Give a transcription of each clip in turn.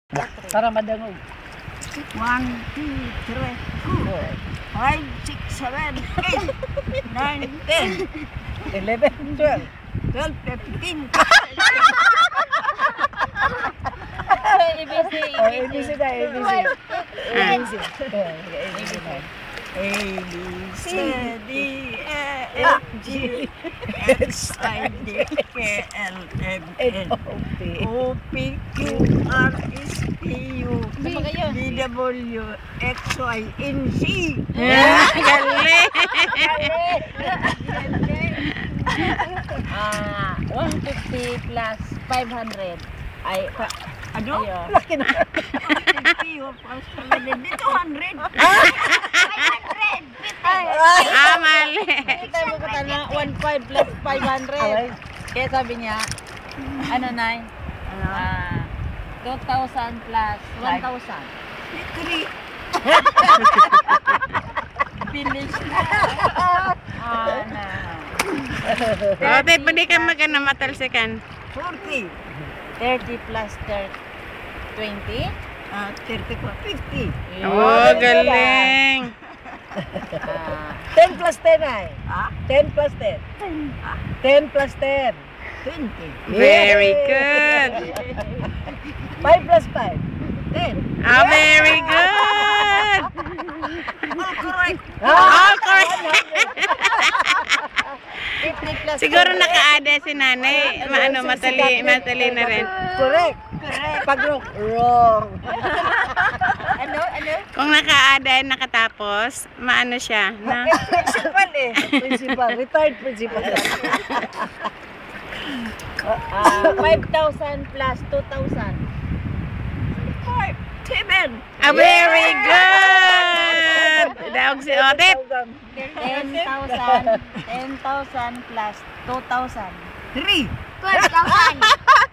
Para madangog. 1, 2, 3, 4, 5, 6, 7, 8, 9, 10, 11, 12. 12, 15. ABC. Oh, ABC na, ABC. ABC. A, B, C, D, E, F, G, H, I, J, K, L, M, N, O, P, Q, R, S, T, U, V, W, X, Y, N, Z. Galing! 150 plus 500 ay Ano? ayun. Laki na. 50 o plus 100. Dito 100. 500. Mali. Kita mo ko na 1.5 plus 500. Kaya sabi niya, ano na? 2,000 plus 1,000. Victory. Finish na. O, tayo pa di ka magana matalsikan. 40. 30 plus 20. 30 plus 50. Oh, galing. 10 plus 10 ay. Ah? 10 plus 10. 10 plus 10. 20. Very good. 5 plus 5. 10. Oh, very good. All correct. Oh, correct. 50 plus Siguro nakaada si nanay. Matali na rin. Correct. Pag wrong. Ano? Kung nakaada nakatapos, maano siya. Na? Principal eh. Principal. Retired principal. 5,000 plus 2,000. 7. Very good. Daog si Otet. 10,000 plus 2,000. 3. 12,000.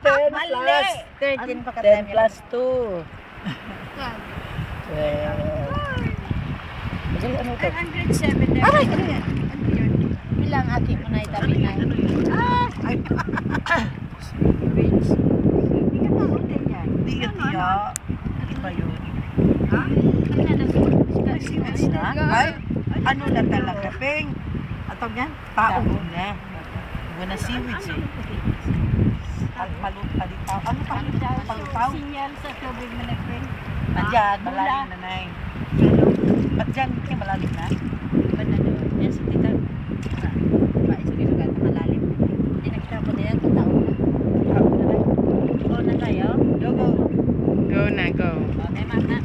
10 Mali. plus 13 pa 10 plus 2. 12. Ano to? 107. Aray, ano yan? Bilang aki mo na itabi na. Hindi ka tiya. Iba yun. Ha? Siwits na? Ay, ano na talaga, Peng? Atog yan? Taong na. Wala siwits eh. Palitaw. Ano palitaw? Palitaw? Sinyal sa tubig mo na friend. Andyan, malalim na na eh. Ba't dyan? Kaya malalim na? Ba na doon? Yan sa tita. Ba, isa kayo ka malalim. Hindi nagtapo na yan, tataon na. Go na tayo. Go, go. Go na, go. Okay, mama.